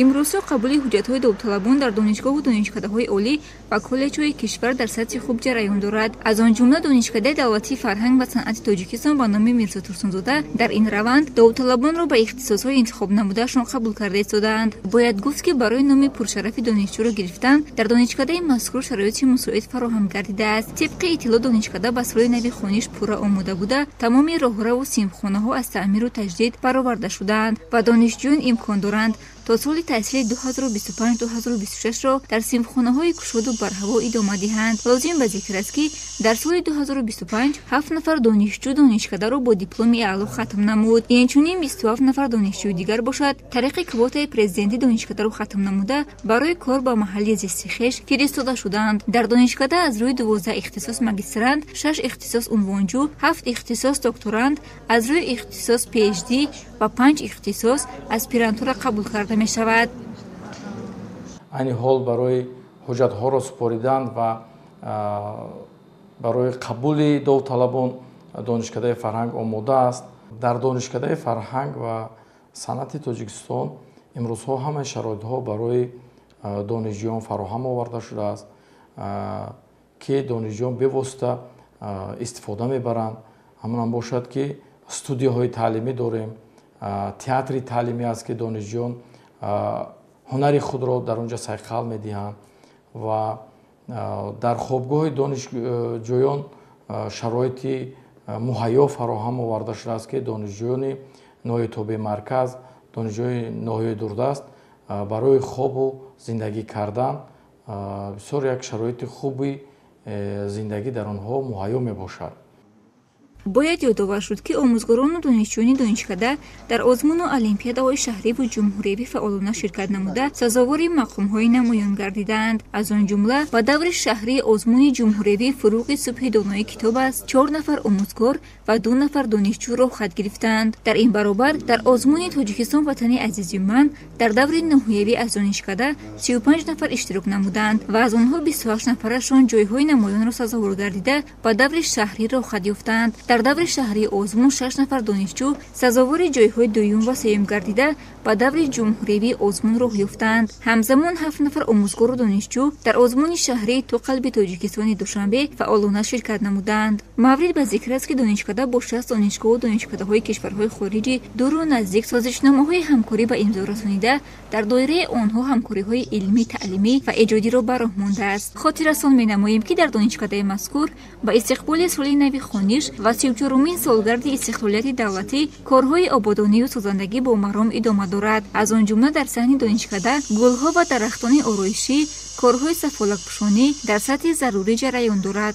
имрӯзҳо қабули ҳуҷҷатҳои давталабон дар донишгоҳу донишкадаҳои олӣ ва коллеҷҳои кишвар дар сатҳи хуб ҷараён дорад. Аз он ҷумла Донишкадаи давлатии фарҳанг ва санъати Тоҷикистон ба номи Мирзо Турсунзода дар ин раванд давталабонро ба ихтисосҳои интихобнамудаашон қабул карда истодаанд. Бояд гуфт, ки барои номи пуршарафи донишҷӯро гирифтан дар донишкадаи мазкур шароити мусоид фароҳам гардидааст. Тибқи иттилоъ донишкада ба соли нави хониш пурра омода буда, тамоми роҳраву синфхонаҳо аз таъмиру таҷдид бароварда шудаанд ва донишҷӯён имкон доранд то соли таҳсили 2025-2026ро дар синфхонаҳои кушоду барҳаво идома диҳанд. Лозим ба зикр аст, ки дар соли 2025 7 нафар донишҷӯ донишкадаро бо дипломи аъло хатм намуд. Инчунин 27 нафар донишҷӯи дигар бошад тариқи квотаи президентии донишкадаро хатм намуда барои кор ба маҳалли зисти хеш фиристода шуданд. Дар донишкада аз рӯи 12 ихтисос магистранд, 6 ихтисос унвонҷӯ, 7 ихтисос докторанд, аз рӯи ихтисос PhD ва 5 ихтисос аспирантура қабул карда мешавад. айни ҳол барои ҳуҷҷатҳоро супоридан ва барои қабули давталабон донишкадаи фарҳанг омода аст. дар донишкадаи фарҳанг ва санъати Тоҷикистон имрӯзҳо ҳамаи шароитҳо барои донишҷӯён фароҳам оварда шудааст, ки донишҷӯён бевосита истифода мебаранд. ҳамон бошад, ки студияҳои таълимӣ дорем, театри таълимӣ аст, ки донишҷӯён ҳунари худро дар онҷа сайқал медиҳанд ва дар хобгоҳи донишҷӯён шароити муҳайё фароҳам оварда шудааст, ки донишҷӯёни ноҳияи марказ, донишҷӯёни ноҳияи дурдаст барои хобу зиндагӣ кардан бисёр як шароити хуби зиндагӣ дар онҳо муҳайё мебошад. Бояд ёдовар шуд, ки омӯзгорону донишҷӯёни донишкада дар озмуну олимпиадаҳои шаҳриву ҷумҳуриявӣ фаъолона ширкат намуда сазовори мақомҳои намоён гардиданд. Аз он ҷумла ба даври шаҳрии озмуни ҷумҳуриявии фуруғи субҳи донои китоб аст 4 нафар омӯзгор ва 2 нафар донишҷӯ роҳхат гирифтанд. Дар ин баробар дар озмуни Тоҷикистон ватани азизи ман дар даври ноҳиявӣ аз донишкада 35 нафар иштирок намуданд ва аз онҳо 28 нафарашон ҷойҳои намоёнро сазовор гардида ба даври шаҳрӣ роҳхат ёфтанд. Дар даври шаҳри озмун 6 нафар донишҷӯ сазовори ҷойҳои дуюм ва сеюм гардида ба даври ҷумҳуриявии озмун роҳ ёфтанд. Ҳамзамон 7 нафар омӯзгору донишҷӯ дар озмуни шаҳрии ту қалби Тоҷикистони Душанбе фаъолона ширкат намуданд. Маврид ба зикр аст, ки донишкада бо 60 донишгоҳу донишкадаҳои кишварҳои хориҷӣ дуру наздик созишномаҳои ҳамкорӣ ба имзо расонида, дар доираи онҳо ҳамкориҳои илмӣ, таълимӣ ва эҷодиро ба роҳ мондааст. Хотиррасон менамоем, ки дар донишкадаи мазкур ба истиқболи соли нави хониш ва 34-умин солгарди истиқлолияти давлатӣ корҳои ободонию созандагӣ бо маром идома дорад. Аз он ҷумла дар саҳни донишкада гулҳо ва дарахтони ороишӣ, корҳои сафолакпӯшонӣ дар сатҳи зарурӣ ҷараён дорад.